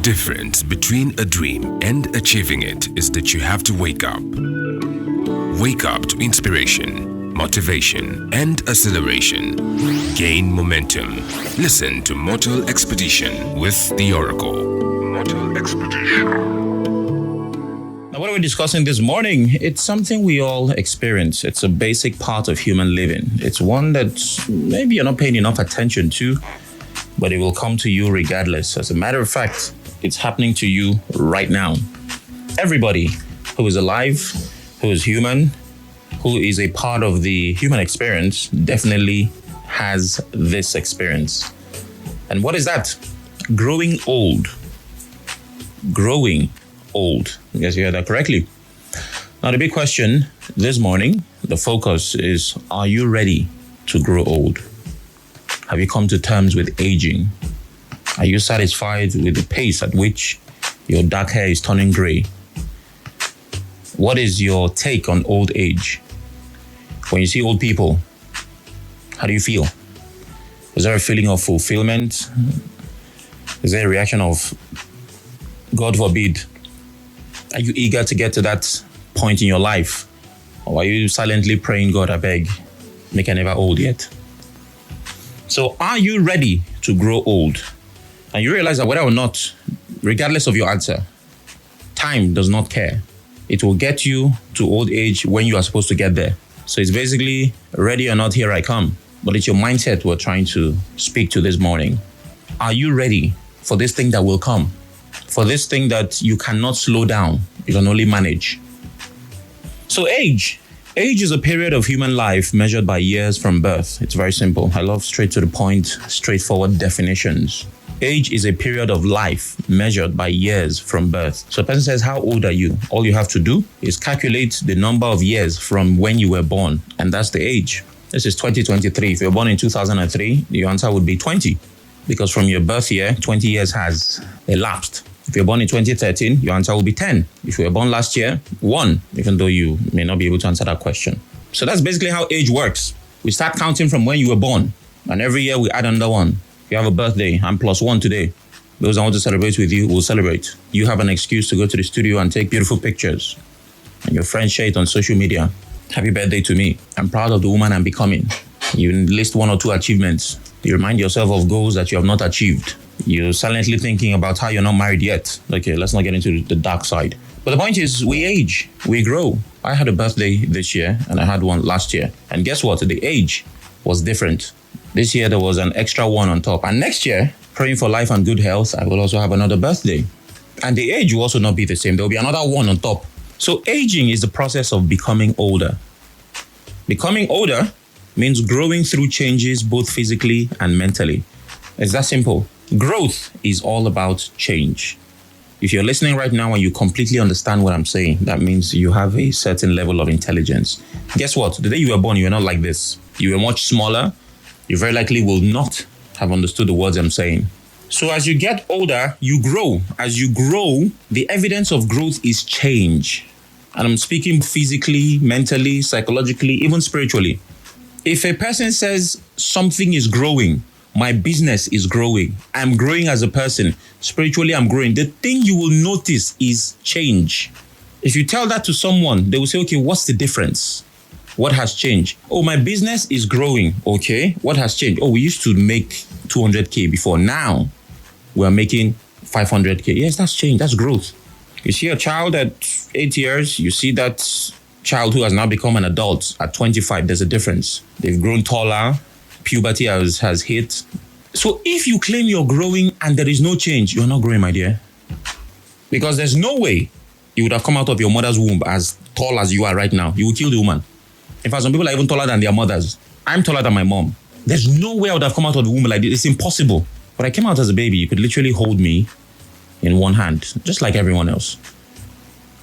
difference between a dream and achieving it is that you have to wake up. Wake up to inspiration, motivation, and acceleration. Gain momentum. Listen to Mortal Expedition with the Oracle. Mortal Expedition. Now, what are we discussing this morning? It's something we all experience. It's a basic part of human living. It's one that maybe you're not paying enough attention to, but it will come to you regardless. As a matter of fact, it's happening to you right now. Everybody who is alive, who is human, who is a part of the human experience definitely has this experience. And what is that? Growing old. Growing old. Yes, you heard that correctly. Now, the big question this morning, the focus is, are you ready to grow old? Have you come to terms with aging? Are you satisfied with the pace at which your dark hair is turning gray? What is your take on old age? When you see old people, how do you feel? Is there a feeling of fulfillment? Is there a reaction of, God forbid, are you eager to get to that point in your life? Or are you silently praying, God, I beg, make I never old yet? So are you ready to grow old? And you realize that whether or not, regardless of your answer, time does not care. It will get you to old age when you are supposed to get there. So it's basically, ready or not, here I come. But it's your mindset we're trying to speak to this morning. Are you ready for this thing that will come? For this thing that you cannot slow down, you can only manage. So age. Age is a period of human life measured by years from birth. It's very simple. I love straight to the point, straightforward definitions. Age is a period of life measured by years from birth. So a person says, how old are you? All you have to do is calculate the number of years from when you were born, and that's the age. This is 2023. If you were born in 2003, your answer would be 20, because from your birth year, 20 years has elapsed. If you're born in 2013, your answer will be 10. If you were born last year, 1, even though you may not be able to answer that question. So that's basically how age works. We start counting from when you were born, and every year we add another 1. If you have a birthday, I'm +1 today. Those I want to celebrate with you will celebrate. You have an excuse to go to the studio and take beautiful pictures. And your friends share it on social media. Happy birthday to me. I'm proud of the woman I'm becoming. You list 1 or 2 achievements. You remind yourself of goals that you have not achieved. You're silently thinking about how you're not married yet. Okay, let's not get into the dark side. But the point is, we age, we grow. I had a birthday this year and I had one last year. And guess what? The age was different. This year there was an extra 1 on top. And next year, praying for life and good health, I will also have another birthday. And the age will also not be the same. There will be another 1 on top. So aging is the process of becoming older. Becoming older means growing through changes both physically and mentally. It's that simple. Growth is all about change. If you're listening right now and you completely understand what I'm saying, that means you have a certain level of intelligence. Guess what? The day you were born, you were not like this. You were much smaller. You very likely will not have understood the words I'm saying. So as you get older, you grow. As you grow, the evidence of growth is change. And I'm speaking physically, mentally, psychologically, even spiritually. If a person says something is growing, my business is growing, I'm growing as a person, spiritually I'm growing, the thing you will notice is change. If you tell that to someone, they will say, okay, what's the difference? What has changed? Oh, my business is growing. Okay, what has changed? Oh, we used to make 200K before. Now we're making 500K. Yes, that's change. That's growth. You see a child at 8 years, you see that child who has now become an adult at 25. There's a difference. They've grown taller. Puberty has hit. So if you claim you're growing and there is no change, you're not growing, my dear. Because there's no way you would have come out of your mother's womb as tall as you are right now. You will kill the woman. In fact, some people are even taller than their mothers. I'm taller than my mom. There's no way I would have come out of the womb like this. It's impossible. But I came out as a baby. You could literally hold me in one hand, just like everyone else.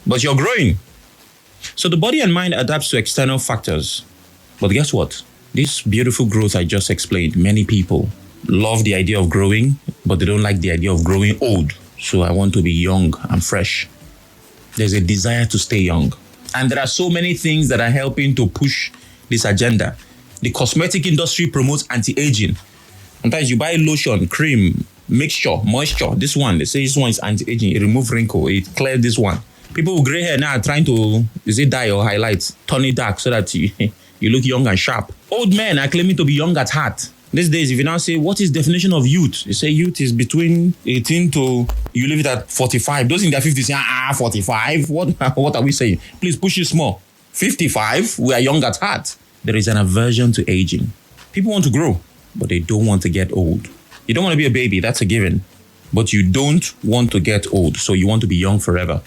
But you're growing. So the body and mind adapts to external factors. But guess what? This beautiful growth I just explained, many people love the idea of growing, but they don't like the idea of growing old. So I want to be young and fresh. There's a desire to stay young. And there are so many things that are helping to push this agenda. The cosmetic industry promotes anti-aging. Sometimes you buy lotion, cream, mixture, moisture. This one, they say this one is anti-aging. It removes wrinkle. It clears this one. People with gray hair now are trying to, is it dye or highlight, turn it dark so that you, you look young and sharp. Old men are claiming to be young at heart. These days, if you now say, what is definition of youth? You say youth is between 18 to, you leave it at 45. Those in their 50s say, 45? What are we saying? Please push it small. 55, we are young at heart. There is an aversion to aging. People want to grow, but they don't want to get old. You don't want to be a baby, that's a given. But you don't want to get old, so you want to be young forever.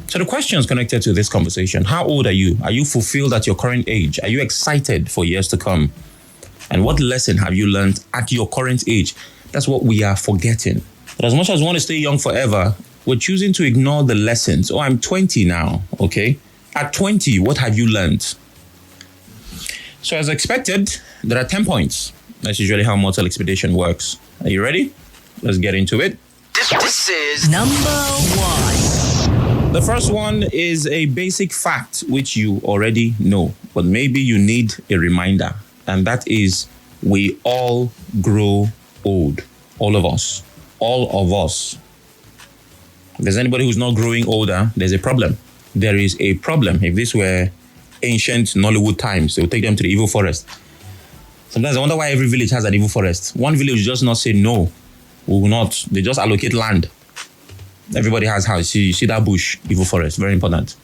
So the questions connected to this conversation: how old are you? Are you fulfilled at your current age? Are you excited for years to come? And what lesson have you learned at your current age? That's what we are forgetting. But as much as we want to stay young forever, we're choosing to ignore the lessons. Oh, I'm 20 now, okay? At 20, what have you learned? So as expected, there are 10 points. That's usually how mortal expedition works. Are you ready? Let's get into it. This is number 1. The first one is a basic fact which you already know, but maybe you need a reminder. And that is, we all grow old. All of us. All of us. If there's anybody who's not growing older, there's a problem. There is a problem. If this were ancient Nollywood times, they would take them to the evil forest. Sometimes I wonder why every village has an evil forest. One village will just not say no. We will not. They just allocate land. Everybody has house. You see that bush, evil forest, very important.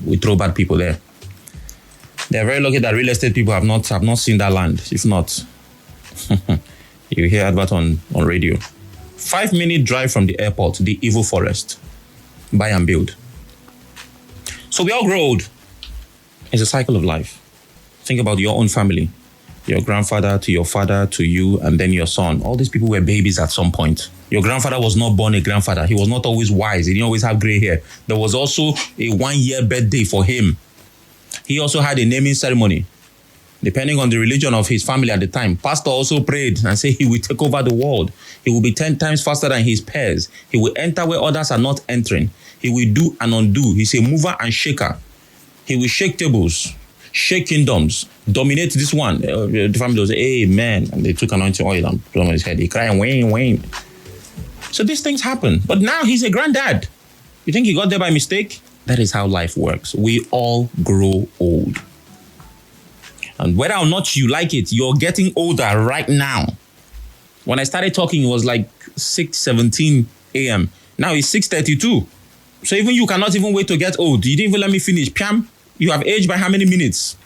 We throw bad people there. They're very lucky that real estate people have not seen that land. If not, you hear advert on radio. 5-minute drive from the airport, the evil forest. Buy and build. So we all grow old. It's a cycle of life. Think about your own family. Your grandfather to your father to you and then your son. All these people were babies at some point. Your grandfather was not born a grandfather. He was not always wise. He didn't always have gray hair. There was also a 1-year birthday for him. He also had a naming ceremony. Depending on the religion of his family at the time. Pastor also prayed and said he will take over the world. He will be 10 times faster than his peers. He will enter where others are not entering. He will do and undo. He's a mover and shaker. He will shake tables, shake kingdoms, dominate this one. The family will say, amen. And they took anointing oil and put on his head. He cried, Wayne, Wayne. So these things happen. But now he's a granddad. You think he got there by mistake? That is how life works. We all grow old. And whether or not you like it, you're getting older right now. When I started talking, it was like 6:17 a.m. Now it's 6:32. So even you cannot even wait to get old. You didn't even let me finish. Piam, you have aged by how many minutes?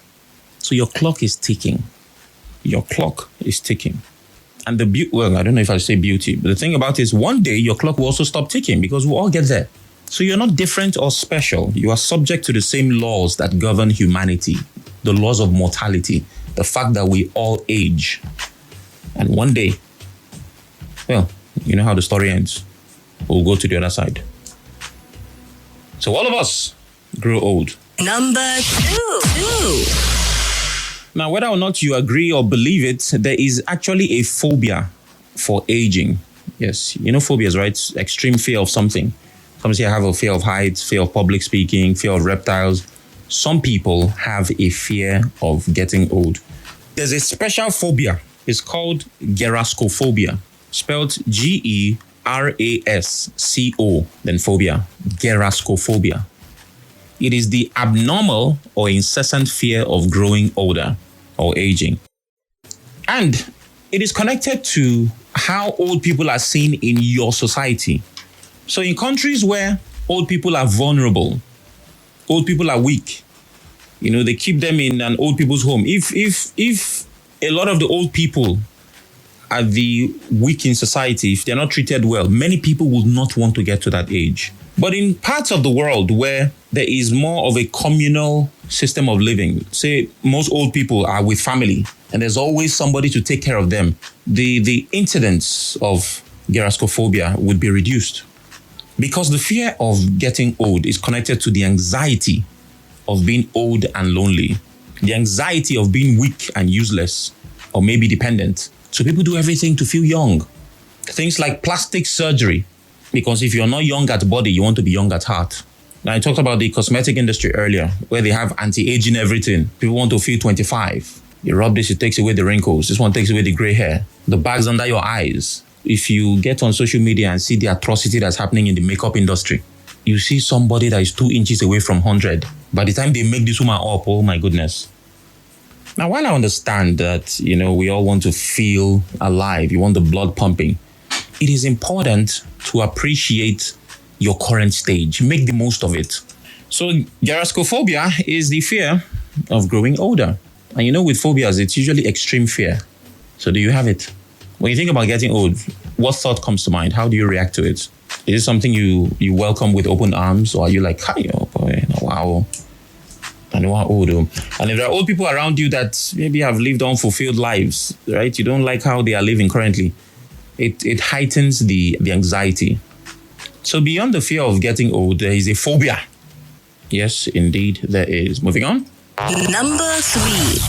So your clock is ticking. Your clock is ticking. And well, I don't know if I should say beauty, but the thing about it is one day your clock will also stop ticking because we'll all get there. So you're not different or special. You are subject to the same laws that govern humanity. The laws of mortality. The fact that we all age. And one day, well, you know how the story ends. We'll go to the other side. So all of us grow old. Number 2. Now, whether or not you agree or believe it, there is actually a phobia for aging. Yes, you know phobias, right? Extreme fear of something. Some say I have a fear of heights, fear of public speaking, fear of reptiles. Some people have a fear of getting old. There's a special phobia. It's called gerascophobia, spelled Gerasco, then phobia, gerascophobia. It is the abnormal or incessant fear of growing older or aging. And it is connected to how old people are seen in your society. So in countries where old people are vulnerable, old people are weak, you know, they keep them in an old people's home. If a lot of the old people are the weak in society, if they're not treated well, many people would not want to get to that age. But in parts of the world where there is more of a communal system of living, say most old people are with family and there's always somebody to take care of them, the incidence of gerascophobia would be reduced. Because the fear of getting old is connected to the anxiety of being old and lonely, the anxiety of being weak and useless, or maybe dependent. So people do everything to feel young. Things like plastic surgery, because if you're not young at body, you want to be young at heart. Now, I talked about the cosmetic industry earlier, where they have anti-aging everything. People want to feel 25. You rub this, it takes away the wrinkles. This one takes away the gray hair. The bags under your eyes. if you get on social media and see the atrocity that's happening in the makeup industry, you see somebody that is 2 inches away from 100. By the time they make this woman up, oh my goodness. Now, while I understand that, we all want to feel alive, you want the blood pumping, it is important to appreciate your current stage. Make the most of it. So, gerascophobia is the fear of growing older. And with phobias, it's usually extreme fear. So do you have it? When you think about getting old, what thought comes to mind? How do you react to it? Is it something you welcome with open arms? Or are you like, hi, oh boy, wow, I know how old. And if there are old people around you that maybe have lived unfulfilled lives, right? You don't like how they are living currently. It heightens the anxiety. So beyond the fear of getting old, there is a phobia. Yes, indeed, there is. Moving on. Number 3.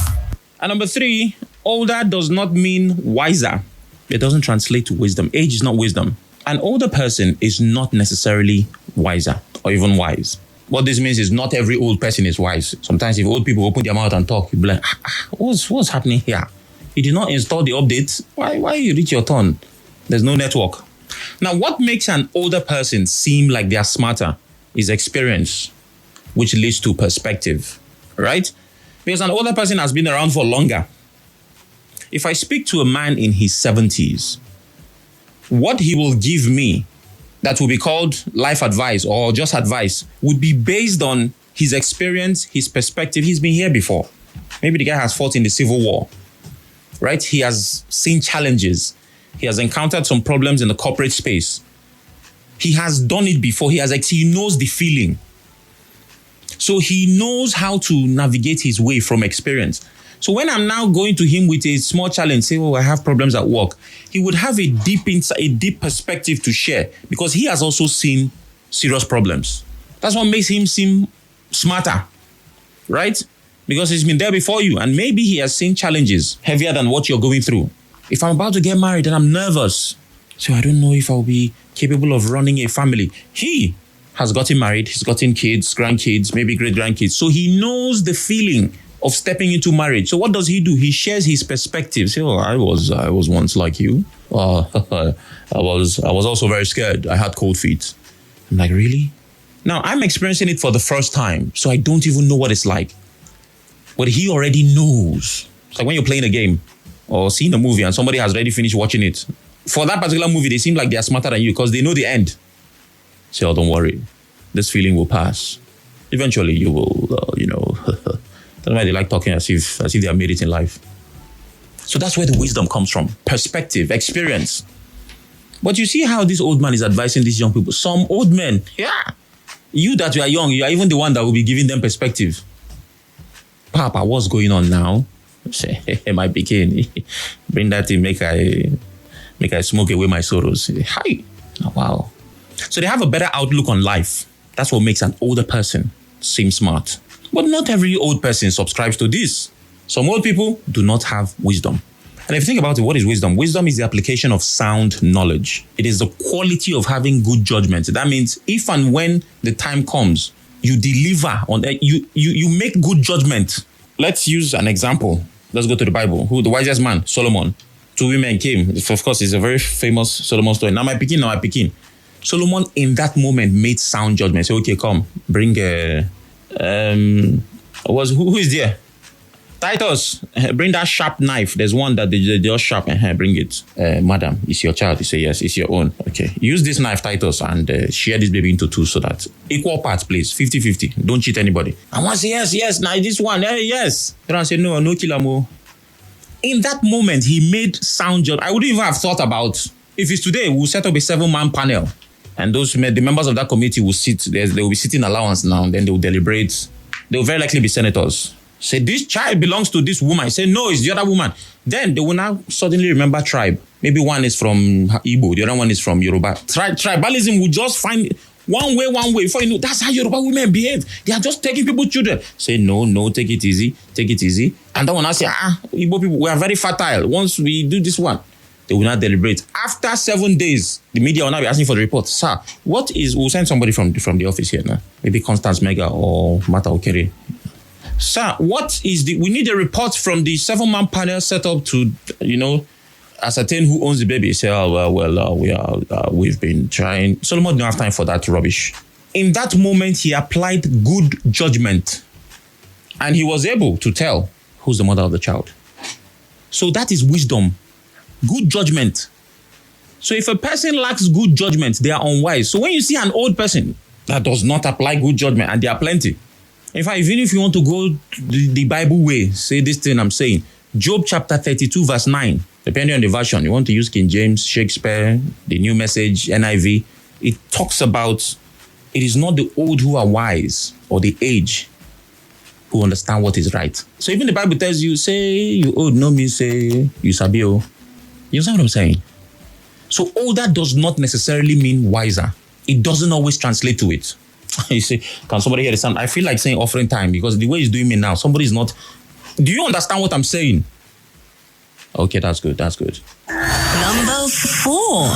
And number 3, older does not mean wiser. It doesn't translate to wisdom. Age is not wisdom. An older person is not necessarily wiser or even wise. What this means is not every old person is wise. Sometimes if old people open their mouth and talk, you'll be like, what's happening here? You did not install the updates. Why you reach your turn? There's no network. Now, what makes an older person seem like they are smarter is experience, which leads to perspective, right? Because an older person has been around for longer. If I speak to a man in his 70s, what he will give me that will be called life advice or just advice would be based on his experience, his perspective. He's been here before. Maybe the guy has fought in the Civil War, right? He has seen challenges. He has encountered some problems in the corporate space. He has done it before. He knows the feeling. So he knows how to navigate his way from experience. So when I'm now going to him with a small challenge, say, I have problems at work, he would have a deep perspective to share because he has also seen serious problems. That's what makes him seem smarter, right? Because he's been there before you and maybe he has seen challenges heavier than what you're going through. If I'm about to get married and I'm nervous, so I don't know if I'll be capable of running a family. He has gotten married, he's gotten kids, grandkids, maybe great-grandkids. So he knows the feeling of stepping into marriage. So what does he do? He shares his perspective. Say, I was once like you. I was also very scared. I had cold feet. I'm like, really? Now I'm experiencing it for the first time, so I don't even know what it's like. But he already knows. It's like when you're playing a game or seeing a movie and somebody has already finished watching it. For that particular movie, they seem like they are smarter than you because they know the end. Say, don't worry. This feeling will pass. Eventually, you will, That's why they like talking as if they have made it in life. So that's where the wisdom comes from. Perspective, experience. But you see how this old man is advising these young people. Some old men, you that you are young, you are even the one that will be giving them perspective. Papa, what's going on now? Say, hey, my pikin, bring that in, make I smoke away my sorrows. Hi. Oh, wow. So they have a better outlook on life. That's what makes an older person seem smart. But not every old person subscribes to this. Some old people do not have wisdom. And if you think about it, what is wisdom? Wisdom is the application of sound knowledge. It is the quality of having good judgment. That means if and when the time comes, you deliver on you make good judgment. Let's use an example. Let's go to the Bible. Who the wisest man? Solomon. 2 women came. Of course, it's a very famous Solomon story. Now my pikin. Solomon in that moment made sound judgment. Say, okay, come, bring who is there? Titus, bring that sharp knife. There's one that they just sharp. Bring it. Madam, it's your child. You say, yes, it's your own. Okay. Use this knife, Titus, and share this baby into 2 so that equal parts, please. 50-50. Don't cheat anybody. And one say, yes. Now this one, yes. The other say, no, kill him. In that moment, he made sound judgment. I wouldn't even have thought about, if it's today, we'll set up a 7-man panel. And the members of that committee will sit, they will be sitting allowance now, and then they will deliberate. They will very likely be senators. Say, this child belongs to this woman. Say, no, it's the other woman. Then they will now suddenly remember tribe. Maybe one is from Igbo, the other one is from Yoruba. Tribalism will just find one way. Before you know, that's how Yoruba women behave. They are just taking people's children. Say, no, take it easy. And then when I say, Igbo people, we are very fertile. Once we do this one, they will not deliberate. After 7 days, the media will now be asking for the report. Sir, we'll send somebody from the office here now. Maybe Constance Mega or Mata Okere. Sir, we need a report from the 7-man panel set up to, ascertain who owns the baby. Say, we've been trying. Solomon didn't have time for that rubbish. In that moment, he applied good judgment. And he was able to tell who's the mother of the child. So that is wisdom. Good judgment. So if a person lacks good judgment, they are unwise. So when you see an old person that does not apply good judgment, and there are plenty. In fact, even if you want to go the Bible way, say this thing I'm saying. Job chapter 32 verse 9. Depending on the version, you want to use King James, Shakespeare, the New Message, NIV. It talks about it is not the old who are wise or the aged who understand what is right. So even the Bible tells you, say you old, no me say you sabi o. You understand what I'm saying? So older does not necessarily mean wiser. It doesn't always translate to it. You say, can somebody hear the sound? I feel like saying offering time because the way he's doing me now, somebody is not. Do you understand what I'm saying? Okay, that's good. That's good. Number 4.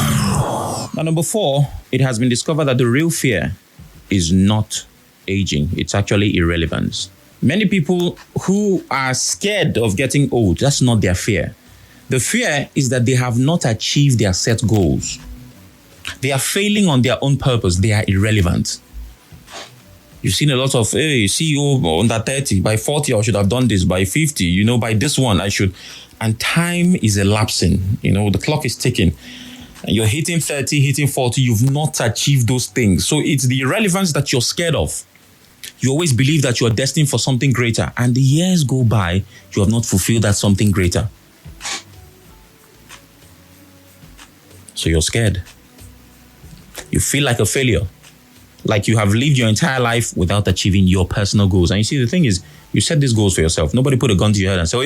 Now, number 4, it has been discovered that the real fear is not aging. It's actually irrelevance. Many people who are scared of getting old, that's not their fear. The fear is that they have not achieved their set goals. They are failing on their own purpose. They are irrelevant. You've seen a lot of, hey, CEO under 30, by 40, I should have done this, by 50, by this one, I should. And time is elapsing, the clock is ticking. And you're hitting 30, hitting 40, you've not achieved those things. So it's the irrelevance that you're scared of. You always believe that you're destined for something greater. And the years go by, you have not fulfilled that something greater. So you're scared. You feel like a failure. Like you have lived your entire life without achieving your personal goals. And you see, the thing is, you set these goals for yourself. Nobody put a gun to your head and say,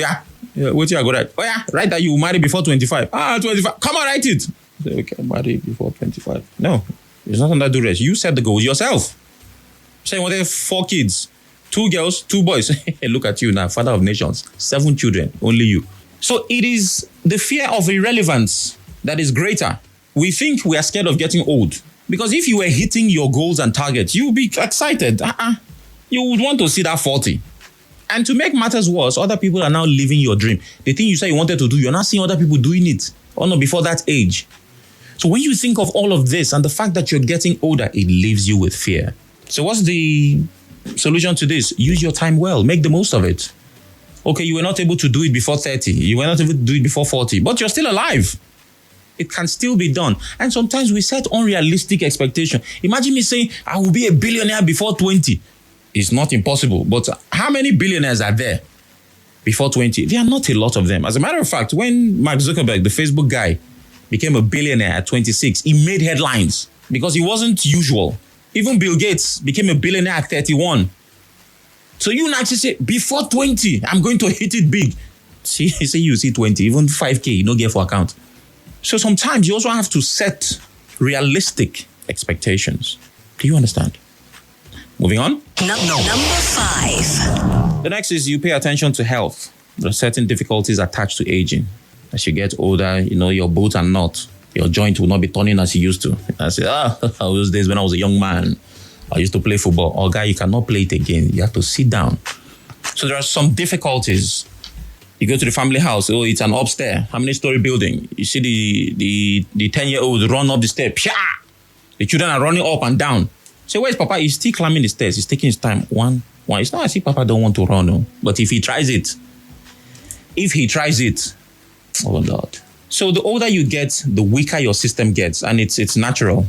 what you are good at? Write that you will marry before 25. 25. Come on, write it. Say, okay, marry before 25. No, it's not on that duress. You set the goals yourself. Say, well, there are 4 kids, 2 girls, 2 boys. Look at you now, father of nations, 7 children, only you. So it is the fear of irrelevance that is greater. We think we are scared of getting old. Because if you were hitting your goals and targets, you would be excited. You would want to see that 40. And to make matters worse, other people are now living your dream. The thing you said you wanted to do, you're not seeing other people doing it. Or not before that age. So when you think of all of this and the fact that you're getting older, it leaves you with fear. So what's the solution to this? Use your time well. Make the most of it. Okay, you were not able to do it before 30. You were not able to do it before 40. But you're still alive. It can still be done. And sometimes we set unrealistic expectations. Imagine me saying, I will be a billionaire before 20. It's not impossible. But how many billionaires are there before 20? There are not a lot of them. As a matter of fact, when Mark Zuckerberg, the Facebook guy, became a billionaire at 26, he made headlines because he wasn't usual. Even Bill Gates became a billionaire at 31. So you now say, before 20, I'm going to hit it big. See, you see 20, even 5K, you don't get for account. So sometimes you also have to set realistic expectations. Do you understand? Moving on. Number 5. The next is you pay attention to health. There are certain difficulties attached to aging. As you get older, your bones are not. Your joint will not be turning as you used to. I say, those days when I was a young man, I used to play football. Oh, guy, you cannot play it again. You have to sit down. So there are some difficulties. You go to the family house. Oh, it's an upstairs. How many story building? You see the 10-year-old run up the steps. Psha! The children are running up and down. So where's Papa? He's still climbing the stairs. He's taking his time. One. It's not as if Papa don't want to run. No. But if he tries it, oh Lord. So the older you get, the weaker your system gets. And it's natural.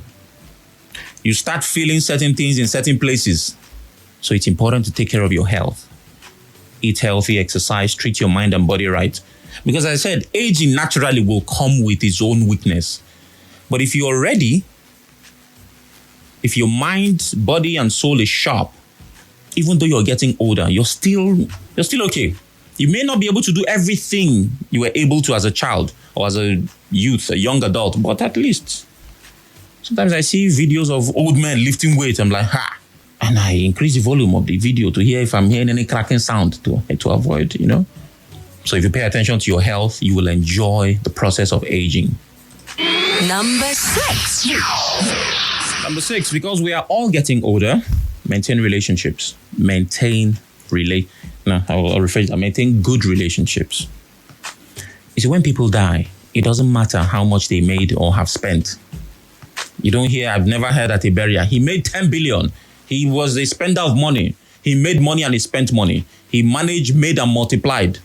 You start feeling certain things in certain places. So it's important to take care of your health. Eat healthy, exercise, treat your mind and body right. Because as I said, aging naturally will come with its own weakness. But if you're ready, if your mind, body, and soul is sharp, even though you're getting older, you're still okay. You may not be able to do everything you were able to as a child or as a youth, a young adult, but at least sometimes I see videos of old men lifting weights. I'm like, ha! And I increase the volume of the video to hear if I'm hearing any cracking sound to avoid, So if you pay attention to your health, you will enjoy the process of aging. Number 6. Number 6, because we are all getting older, maintain relationships. Maintain good relationships. You see, when people die, It doesn't matter how much they made or have spent. You don't hear, I've never heard at a burial, he made 10 billion. He was a spender of money. He made money and he spent money. He managed, made and multiplied.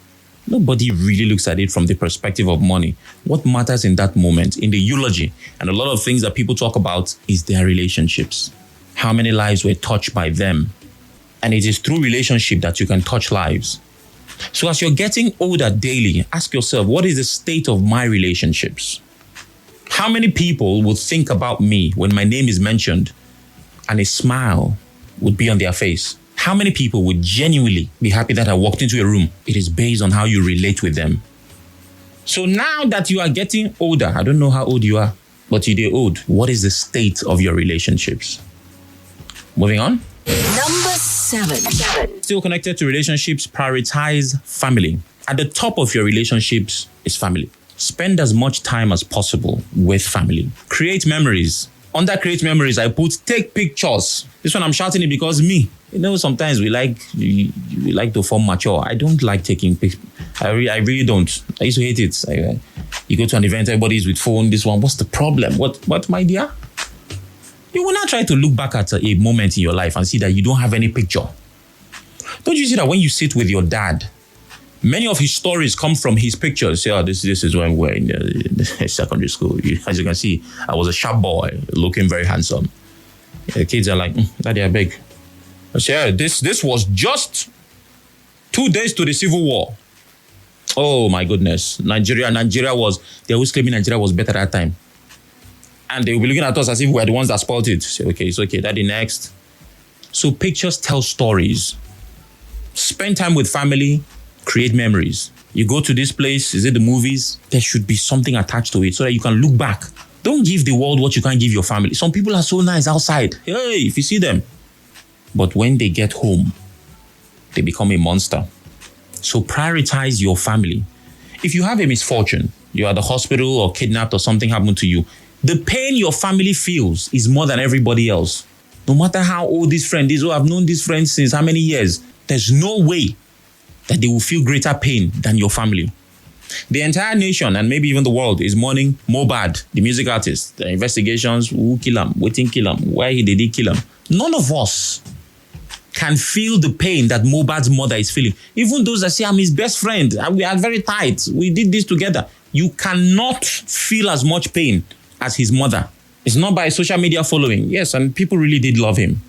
Nobody really looks at it from the perspective of money. What matters in that moment, in the eulogy, and a lot of things that people talk about is their relationships. How many lives were touched by them? And it is through relationship that you can touch lives. So as you're getting older daily, ask yourself, what is the state of my relationships? How many people would think about me when my name is mentioned and a smile would be on their face? How many people would genuinely be happy that I walked into a room? It is based on how you relate with them. So now that you are getting older, I don't know how old you are, but you're old. What is the state of your relationships? Moving on. Number 7. Still connected to relationships, prioritize family. At the top of your relationships is family. Spend as much time as possible with family. Create memories. Under create memories, I put take pictures. This one I'm shouting it because me. Sometimes we like to form mature. I don't like taking pictures. I really don't. I used to hate it. You go to an event, everybody's with phone. This one, what's the problem? What, my dear? You will not try to look back at a moment in your life and see that you don't have any picture. Don't you see that when you sit with your dad, many of his stories come from his pictures? Say, this is when we were in the secondary school. As you can see, I was a sharp boy, looking very handsome. The kids are like, Daddy, I beg. I say, this was just 2 days to the Civil War. Oh my goodness. Nigeria was, they always claiming Nigeria was better at that time. And they will be looking at us as if we were the ones that spoiled it. Say, okay, it's okay, Daddy, next. So pictures tell stories. Spend time with family, create memories. You go to this place, is it the movies? There should be something attached to it so that you can look back. Don't give the world what you can't give your family. Some people are so nice outside. Hey, if you see them. But when they get home, they become a monster. So prioritize your family. If you have a misfortune, you are at the hospital or kidnapped or something happened to you, the pain your family feels is more than everybody else. No matter how old this friend is, I've known this friend since how many years, there's no way that they will feel greater pain than your family. The entire nation and maybe even the world is mourning Mohbad, the music artist. The investigations, who kill him, waiting kill him, why they did kill him. None of us can feel the pain that Mohbad's mother is feeling. Even those that say, I'm his best friend, and we are very tight, we did this together. You cannot feel as much pain as his mother. It's not by social media following. Yes, and people really did love him.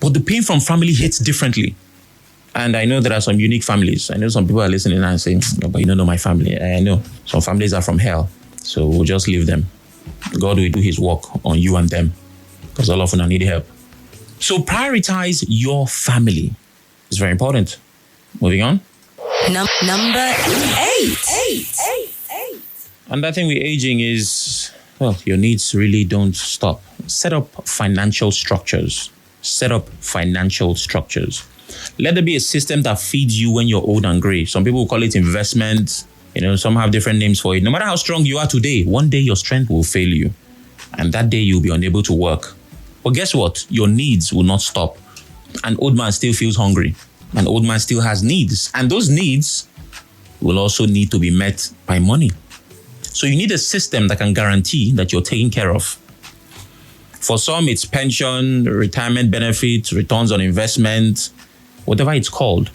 But the pain from family hits differently. And I know there are some unique families. I know some people are listening and saying, no, but you don't know my family. I know some families are from hell. So we'll just leave them. God will do his work on you and them. Because all of them need help. So prioritize your family. It's very important. Moving on. Number 8. Another thing with aging is, well, your needs really don't stop. Set up financial structures. Let there be a system that feeds you when you're old and gray. Some people call it investment. Some have different names for it. No matter how strong you are today, one day your strength will fail you. And that day you'll be unable to work. But guess what? Your needs will not stop. An old man still feels hungry. An old man still has needs. And those needs will also need to be met by money. So you need a system that can guarantee that you're taken care of. For some, it's pension, retirement benefits, returns on investment, whatever it's called.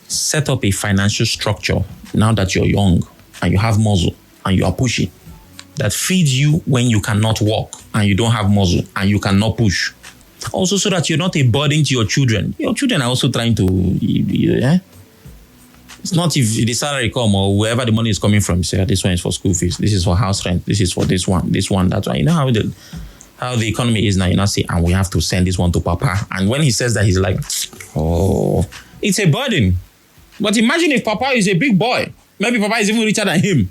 Set up a financial structure now that you're young and you have muscle and you are pushing that feeds you when you cannot walk and you don't have muscle and you cannot push. Also so that you're not a burden to your children. Your children are also trying to, It's not if the salary come or wherever the money is coming from, say, this one is for school fees, this is for house rent, this is for this one, that one. You know how the economy is now, you not say, and we have to send this one to Papa. And when he says that, he's like, oh, it's a burden. But imagine if Papa is a big boy. Maybe Papa is even richer than him.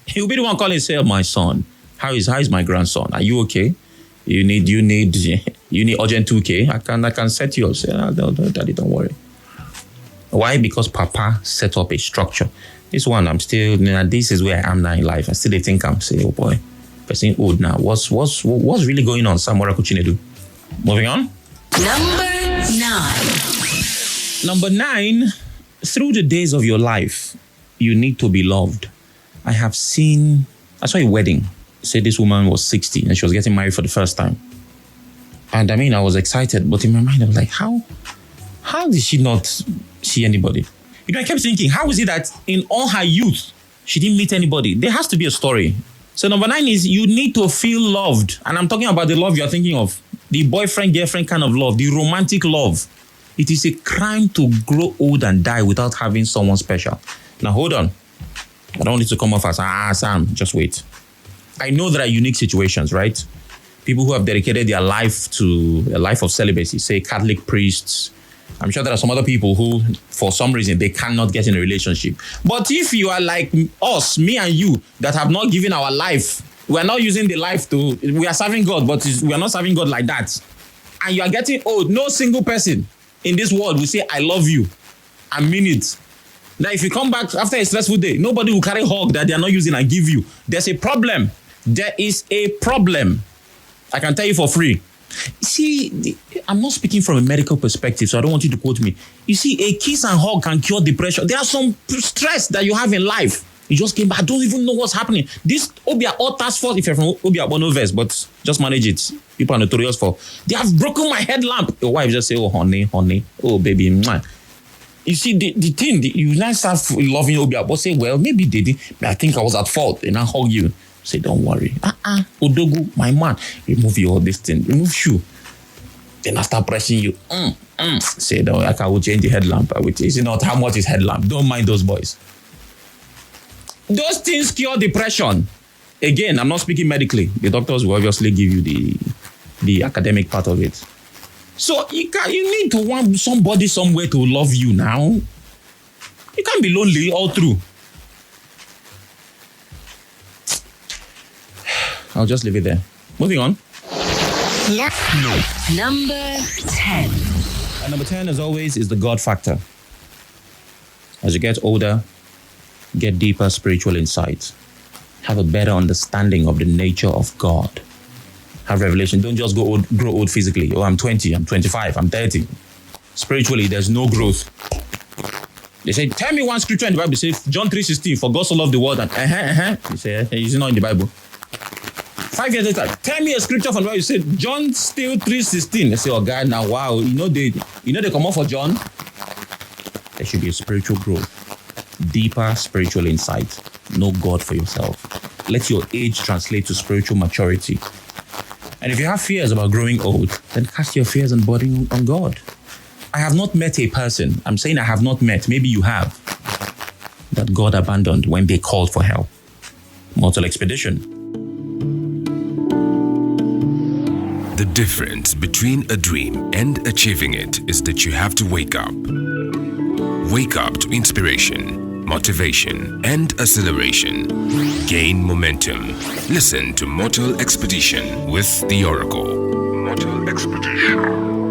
He'll be the one calling and say, oh, my son, how is my grandson? Are you okay? You need urgent 2K. I can set you up. Say, no, Daddy, don't worry. Why? Because Papa set up a structure. This one, I'm still, this is where I am now in life. I still think I'm saying, oh boy, person old now. What's really going on? Sam Warakuchinedu. Moving on. Number 9. Through the days of your life, you need to be loved. I saw a wedding. Say this woman was 60 and she was getting married for the first time. And I mean, I was excited, but in my mind, I was like, how did she not see anybody? You know, I kept thinking, how is it that in all her youth, she didn't meet anybody? There has to be a story. So number 9 is you need to feel loved. And I'm talking about the love you're thinking of. The boyfriend, girlfriend kind of love, the romantic love. It is a crime to grow old and die without having someone special. Now, hold on. I don't need to come off as, Sam, just wait. I know there are unique situations, right? People who have dedicated their life to a life of celibacy, say Catholic priests. I'm sure there are some other people who, for some reason, they cannot get in a relationship. But if you are like us, me and you, that have not given our life, we are not using the life we are serving God, but we are not serving God like that. And you are getting old. No single person in this world will say, I love you, and mean it. Now, if you come back after a stressful day, nobody will carry hug that they are not using and give you. There's a problem. There is a problem. I can tell you for free. See, I'm not speaking from a medical perspective, so I don't want you to quote me. You see, a kiss and hug can cure depression. There are some stress that you have in life. You just came back. I don't even know what's happening. This Obia all task force, if you're from Obia Bonoverse, but just manage it. People are notorious for. They have broken my headlamp. Your wife just say, oh, honey. Oh, baby. Mwah. You see, the thing, you now start loving Obia, but say, well, maybe they did. But I think I was at fault. And I hug you. Say, don't worry. Odogu, my man, remove your this thing. Remove shoe. Then I start pressing you. Say, no, I will change the headlamp. Is it not how much is headlamp? Don't mind those boys. Those things cure depression. Again, I'm not speaking medically. The doctors will obviously give you the academic part of it. So you need to want somebody somewhere to love you now. You can't be lonely all through. I'll just leave it there. Moving on. No. Number 10. And number 10, as always, is the God factor. As you get older, get deeper spiritual insight. Have a better understanding of the nature of God. Have revelation. Don't just grow old physically. Oh, I'm 20, I'm 25, I'm 30. Spiritually, there's no growth. They say, tell me one scripture in the Bible. It says, John 3:16, for God so loved the world. And You say, is it not in the Bible? 5 years later, tell me a scripture from the Bible. You say, John still 3:16. They say, oh God, now wow, they come out for John. There should be a spiritual growth. Deeper spiritual insight. Know God for yourself. Let your age translate to spiritual maturity. And if you have fears about growing old, then cast your fears and burden on God. I have not met a person, I'm saying I have not met, maybe you have, that God abandoned when they called for help. Mortal expedition. The difference between a dream and achieving it is that you have to wake up. Wake up to inspiration, motivation, and acceleration. Gain momentum. Listen to Mortal Expedition with the Oracle. Mortal Expedition.